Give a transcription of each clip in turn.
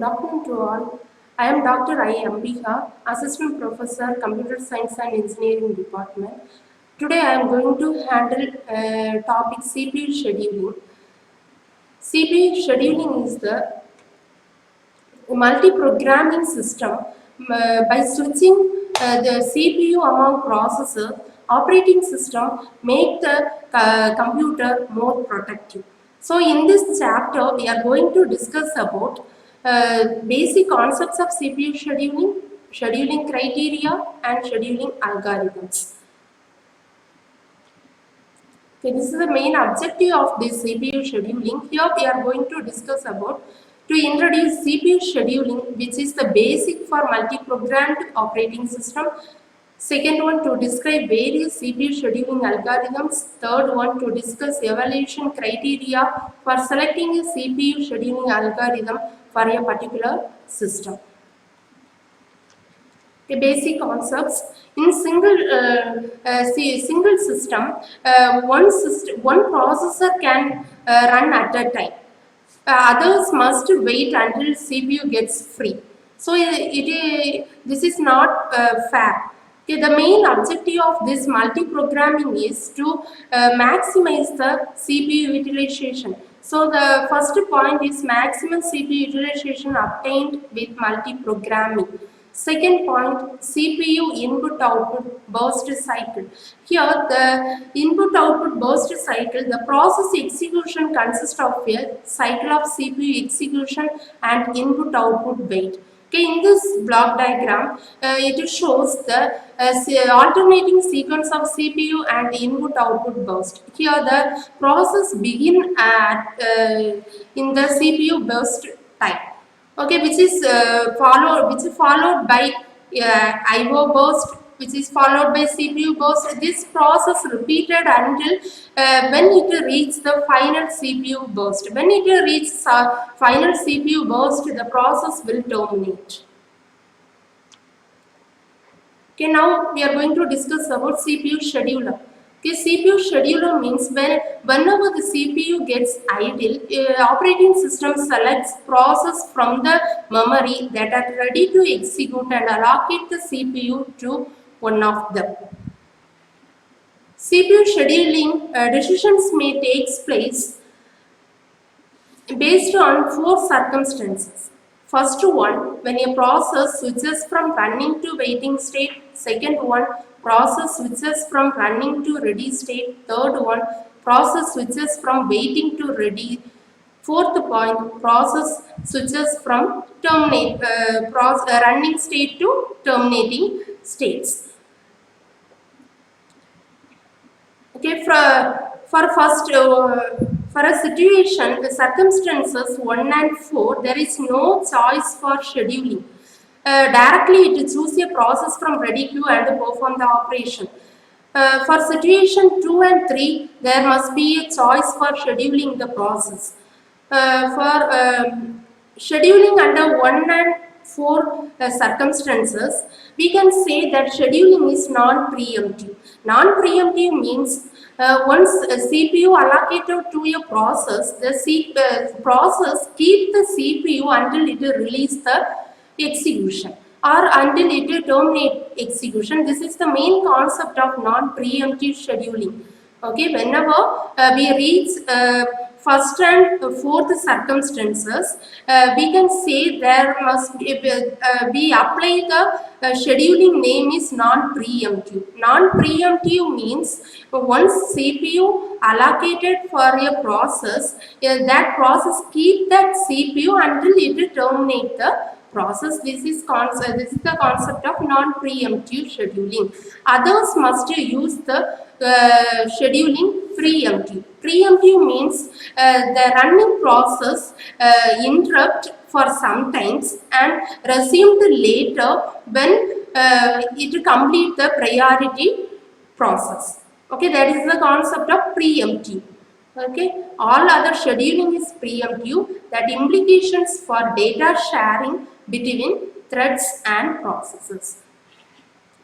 Good afternoon to all. I am Dr. I. Ambika, Assistant Professor, Computer Science and Engineering Department. Today I am going to handle topic CPU scheduling. CPU scheduling is the multi-programming system by switching the CPU among processor. Operating system make the computer more productive. So in this chapter we are going to discuss about basic concepts of CPU scheduling, scheduling criteria and scheduling algorithms. Okay, this is the main objective of this CPU scheduling. Here we are going to discuss about to introduce CPU scheduling, which is the basic for multi-programmed operating system. Second one, to describe various CPU scheduling algorithms. Third one, to discuss evaluation criteria for selecting a CPU scheduling algorithm for a particular system. The basic concepts in single system, one processor can run at a time. Others must wait until CPU gets free. So this is not fair. Okay, the main objective of this multi-programming is to maximize the CPU utilization. So the first point is maximum CPU utilization obtained with multi-programming. Second point, CPU input-output burst cycle. Here, the input-output burst cycle, the process execution consists of a cycle of CPU execution and input-output wait. Okay, in this block diagram, it shows the alternating sequence of CPU and input-output burst. Here, the process begin at in the CPU burst type. Okay, which is followed by IO burst, which is followed by CPU burst. This process repeated until when it reaches the final CPU burst. When it reaches final CPU burst, the process will terminate. Okay, now we are going to discuss about CPU scheduler. Okay, CPU scheduler means whenever the CPU gets idle, operating system selects process from the memory that are ready to execute and allocate the CPU to one of them. CPU scheduling decisions may take place based on four circumstances. First one, when a process switches from running to waiting state. Second one, process switches from running to ready state. Third one, process switches from waiting to ready. Fourth point, process switches from running state to terminating states. Okay, for a situation, the circumstances 1 and 4, there is no choice for scheduling. Directly it chooses a process from ready queue and perform the operation. For situation 2 and 3, there must be a choice for scheduling the process. For scheduling under 1 and 4 circumstances, we can say that scheduling is non-preemptive. Non-preemptive means once a CPU allocated to a process, the process keeps the CPU until it releases the execution or until it terminates execution. This is the main concept of non-preemptive scheduling. Okay, whenever we reach first and fourth circumstances, we can say there must be, we apply the scheduling name is non-preemptive. Non-preemptive means once CPU allocated for a process, that process keep that CPU until it terminate the process. This is the concept of non-preemptive scheduling. Others must use the scheduling preemptive. Preemptive means the running process interrupt for some times and resumed later when it complete the priority process. Okay, that is the concept of preemptive. Okay, all other scheduling is preemptive, that implications for data sharing between threads and processes.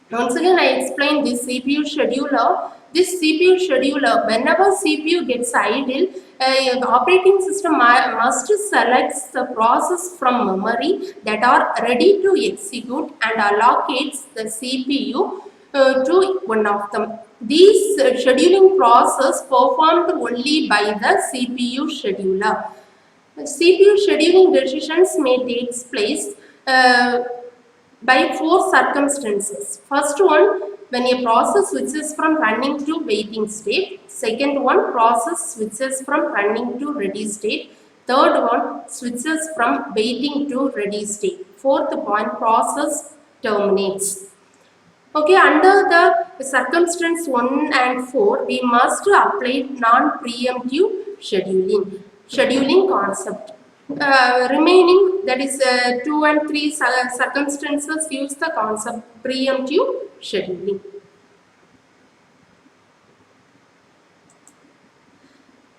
Once again, I explained this CPU scheduler. This CPU scheduler, whenever CPU gets idle, the operating system must select the process from memory that are ready to execute and allocates the CPU to one of them. These scheduling process performed only by the CPU scheduler. CPU scheduling decisions may take place by four circumstances. First one, when a process switches from running to waiting state. Second one, process switches from running to ready state. Third one, switches from waiting to ready state. Fourth point, process terminates. Okay, under the circumstance 1 and 4, we must apply non-preemptive scheduling concept. Remaining, that is 2 and 3 circumstances use the concept preemptive scheduling.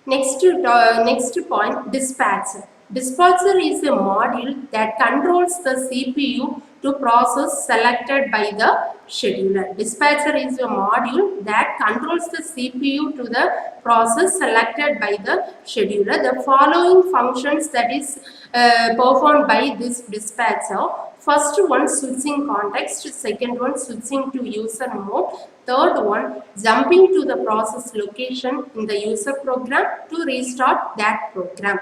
Next point, dispatcher. Dispatcher is a module that controls the CPU to process selected by the scheduler. Dispatcher is a module that controls the CPU to the process selected by the scheduler. The following functions that is performed by this dispatcher. First one, switching context. Second one, switching to user mode. Third one, jumping to the process location in the user program to restart that program.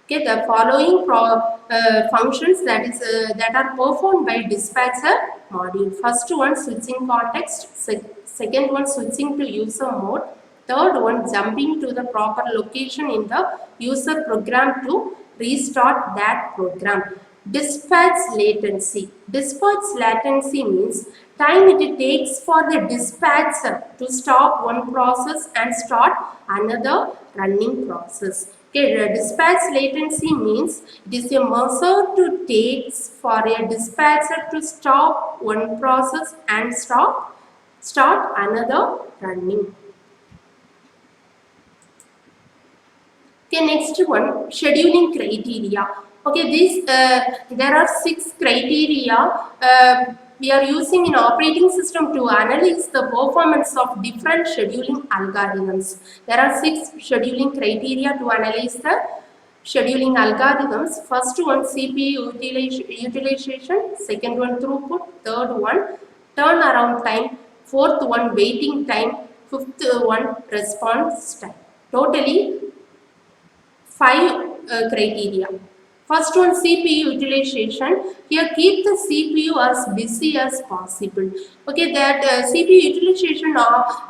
Okay, the following functions that are performed by dispatcher module. First one, switching context. Second one, switching to user mode. Third one, jumping to the proper location in the user program to restart that program. Dispatch latency. Dispatch latency means time it takes for the dispatcher to stop one process and start another running process. Okay, dispatch latency means it is a measure to takes for a dispatcher to stop one process and start another running. Okay, next one, scheduling criteria. Okay, there are 6 criteria we are using in operating system to analyze the performance of different scheduling algorithms. There are 6 scheduling criteria to analyze the scheduling algorithms. First one, CPU utilization. Second one, throughput. Third one, turnaround time. Fourth one, waiting time. Fifth one, response time. Totally 5 criteria. First one, CPU utilization. Here keep the CPU as busy as possible. Okay, that CPU utilization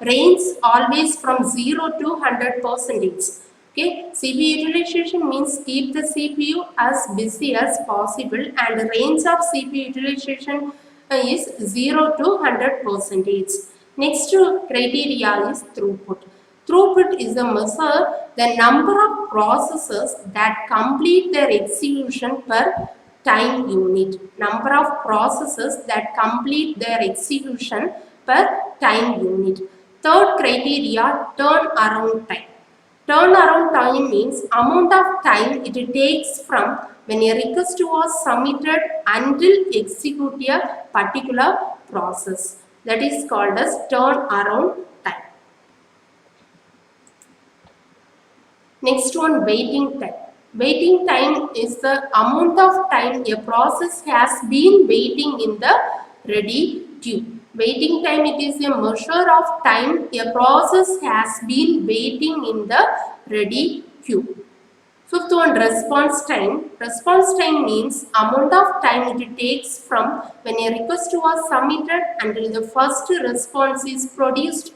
ranges always from 0 to 100%. Okay, CPU utilization means keep the CPU as busy as possible, and the range of CPU utilization is 0 to 100%. Next criteria is throughput. Throughput is a measure the number of processes that complete their execution per time unit. Number of processes that complete their execution per time unit. Third criteria, turnaround time. Turnaround time means amount of time it takes from when a request was submitted until execute a particular process. That is called as turnaround time. Next one, waiting time. Waiting time is the amount of time a process has been waiting in the ready queue. Waiting time, it is a measure of time a process has been waiting in the ready queue. Fifth one, response time. Response time means amount of time it takes from when a request was submitted until the first response is produced,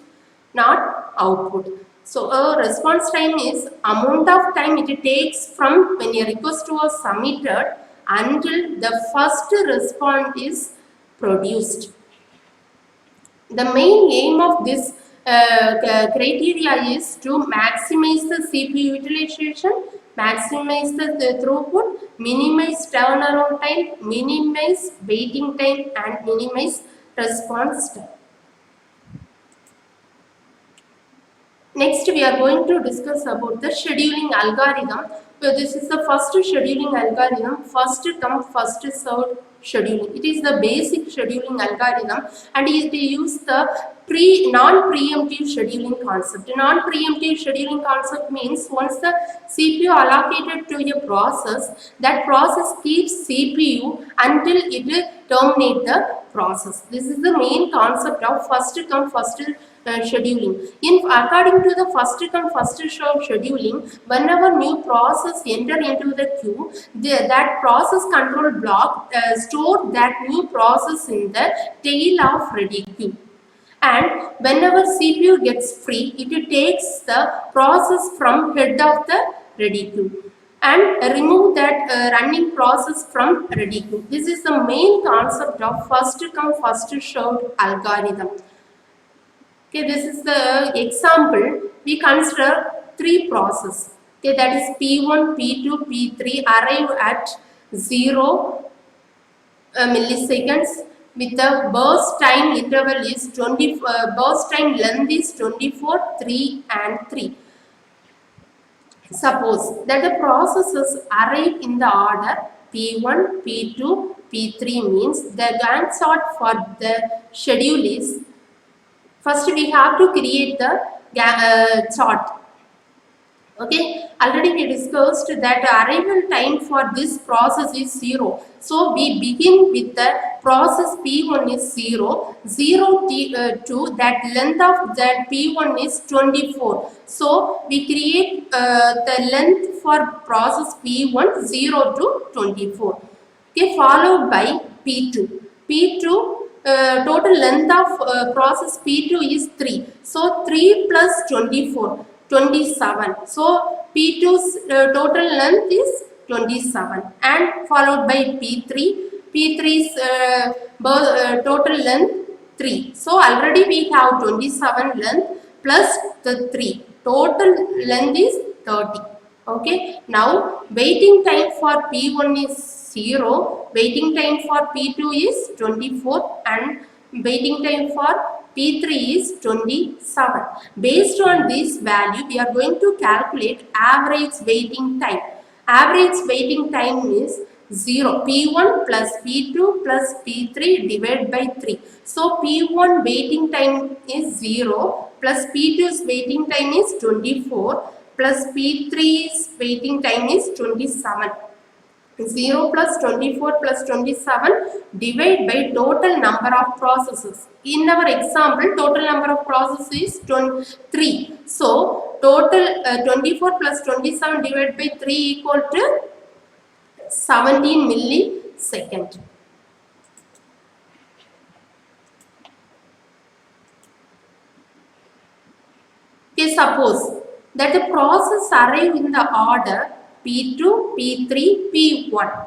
not output. So a response time is amount of time it takes from when a request was submitted until the first response is produced. The main aim of this criteria is to maximize the CPU utilization, maximize the throughput, minimize turnaround time, minimize waiting time, and minimize response time. Next, we are going to discuss about the scheduling algorithm. So this is the first scheduling algorithm, first come, first served scheduling. It is the basic scheduling algorithm, and it uses the non-preemptive scheduling concept. Non-preemptive scheduling concept means once the CPU allocated to a process, that process keeps CPU until it terminate the process. This is the main concept of first come first scheduling. According to the first come first serve scheduling, whenever new process enter into the queue, that process control block store that new process in the tail of ready queue. And whenever CPU gets free, it takes the process from head of the ready queue and remove that running process from ready queue. This is the main concept of first come first served algorithm. Okay, this is the example. We consider three processes. Okay, that is P1, P2, P3 arrive at 0 milliseconds with the burst time interval is 20, burst time length is 24, 3 and 3. Suppose that the processes arrive in the order P1, P2, P3 means the Gantt chart for the schedule is, first we have to create the chart. Okay, already we discussed that arrival time for this process is 0. So we begin with the process P1 is 0, 0 to that length of that P1 is 24. So we create the length for process P1 0 to 24. Okay, followed by P2. P2 total length of process P2 is 3. So 3 plus 24. 27. So P2's total length is 27 and followed by P3. P3's total length 3. So already we have 27 length plus the 3. Total length is 30. Okay. Now waiting time for P1 is 0. Waiting time for P2 is 24 and waiting time for P3 is 27. Based on this value, we are going to calculate average waiting time. Average waiting time is 0. P1 plus P2 plus P3 divided by 3. So P1 waiting time is 0 plus P2's waiting time is 24 plus P3's waiting time is 27. 0 plus 24 plus 27 divide by total number of processes. In our example, total number of processes is 3. So, total 24 plus 27 divided by 3 equal to 17 millisecond. Okay, suppose that the process arrive in the order P2, P3, P1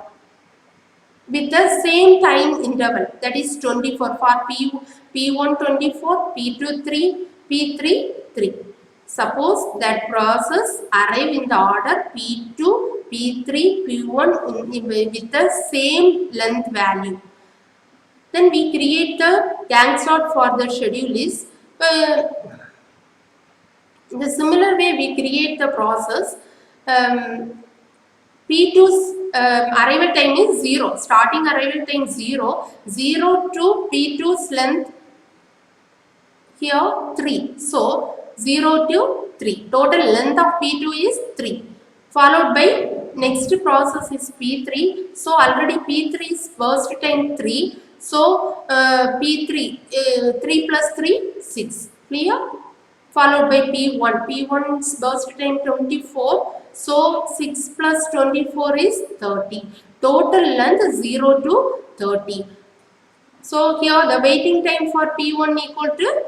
with the same time interval, that is 24 for P1 24, P2 3, P3 3. Suppose that process arrive in the order P2, P3, P1 with the same length value. Then we create the Gantt chart for the schedule is in the similar way we create the process. P2's arrival time is 0. Starting arrival time 0. 0 to P2's length here 3. So 0 to 3. Total length of P2 is 3. Followed by next process is P3. So already P3's burst time 3. So P3 3 plus 3 6. Clear? Followed by P1. P1's burst time 24. So 6 plus 24 is 30. Total length 0 to 30. So here the waiting time for P1 equal to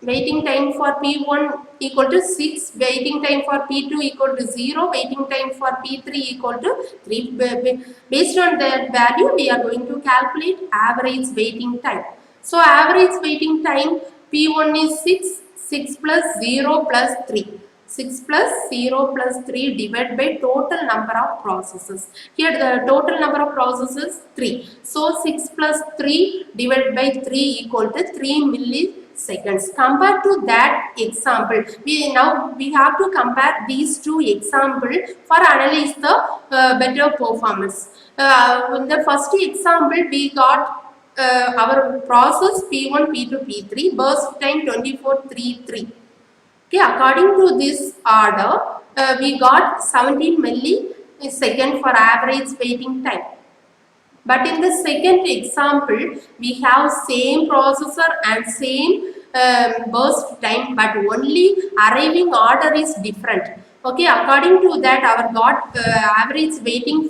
waiting time for P1 equal to 6, waiting time for P2 equal to 0, waiting time for P3 equal to 3. Based on that value, we are going to calculate average waiting time. So average waiting time P1 is 6, 6 plus 0 plus 3. 6 plus 0 plus 3 divided by total number of processes. Here the total number of processes 3. So 6 plus 3 divided by 3 equal to 3 milliseconds. Compared to that example, we have to compare these two examples for analyze the better performance. In the first example, we got our process P1, P2, P3, burst time 2433. Okay, according to this order, we got 17 millisecond for average waiting time. But in the second example, we have same processor and same burst time, but only arriving order is different. Okay, according to that, our got average waiting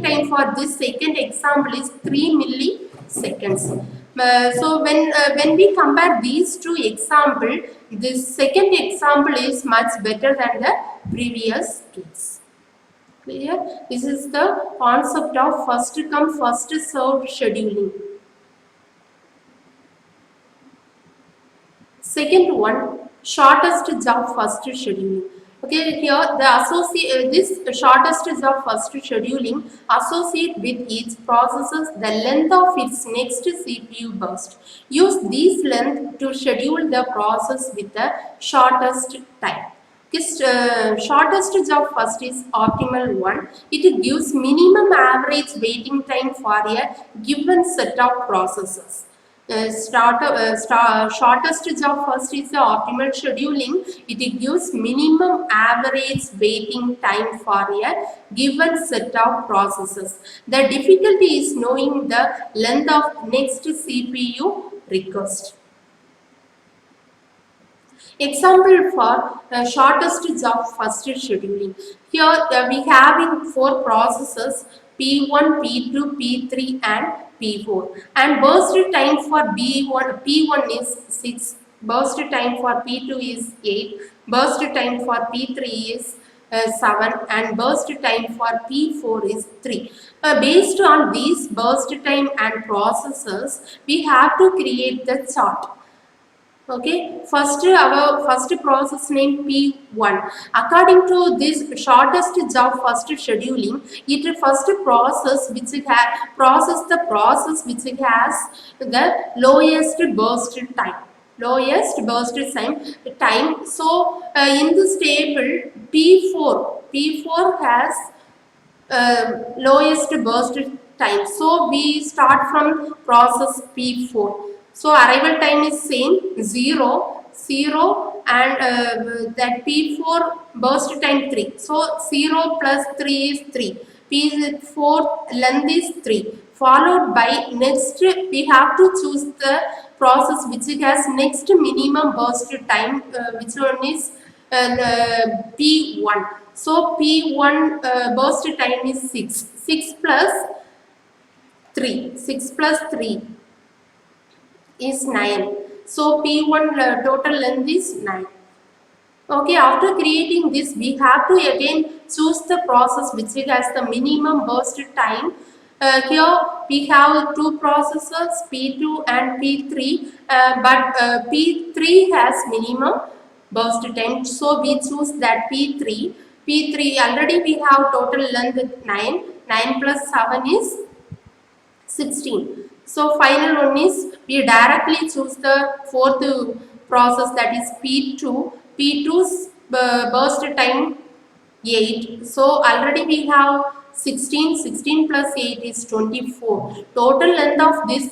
time for this second example is 3 milliseconds. So when we compare these two example, this second example is much better than the previous case. Clear? This is the concept of first come first served scheduling. Second one, shortest job first scheduling. Okay, here this shortest job first scheduling associate with each processes the length of its next CPU burst. Use this length to schedule the process with the shortest time. This shortest job first is optimal one. It gives minimum average waiting time for a given set of processes. Shortest job first is the optimal scheduling. It gives minimum average waiting time for a given set of processes. The difficulty is knowing the length of next CPU request. Example for shortest job first scheduling. Here we having four processes P1, P2, P3 and P4, and burst time for P1 is 6, burst time for P2 is 8, burst time for P3 is 7 and burst time for P4 is 3. Based on these burst time and processes, we have to create the chart. Okay, first our first process name P1. According to this shortest job first scheduling, it first process the process which it has the lowest burst time. Lowest burst time. So in this table P4 has lowest burst time. So we start from process P4. So arrival time is same 0, 0 and that P4 burst time 3. So 0 plus 3 is 3. P4 length is 3. Followed by next we have to choose the process which has next minimum burst time, which one is P1. So P1 burst time is 6. 6 plus 3. 6 plus 3 is 9. So P1 total length is 9. Okay, after creating this, we have to again choose the process which has the minimum burst time. Here we have two processes P2 and P3, but P3 has minimum burst time. So we choose that P3. P3 already we have total length 9. 9 plus 7 is 16. So final one is we directly choose the fourth process, that is P2. P2's burst time 8. So already we have 16. 16 plus 8 is 24. Total length of this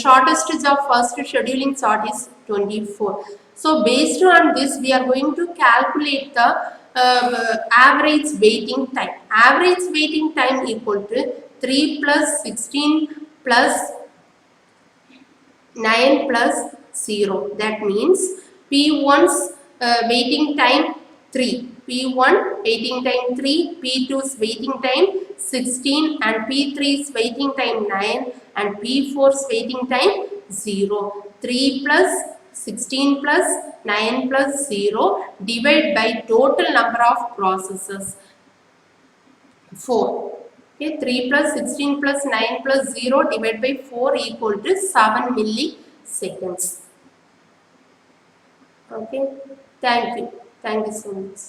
shortest job first scheduling chart is 24. So based on this, we are going to calculate the average waiting time. Average waiting time equal to 3 plus 16 plus 9 plus 0. That means P1's waiting time 3. P1 waiting time 3, P2's waiting time 16 and P3's waiting time 9 and P4's waiting time 0. 3 plus 16 plus 9 plus 0 divided by total number of processes 4. Okay, 3 plus 16 plus 9 plus 0 divided by 4 equal to 7 milliseconds. Okay, thank you so much.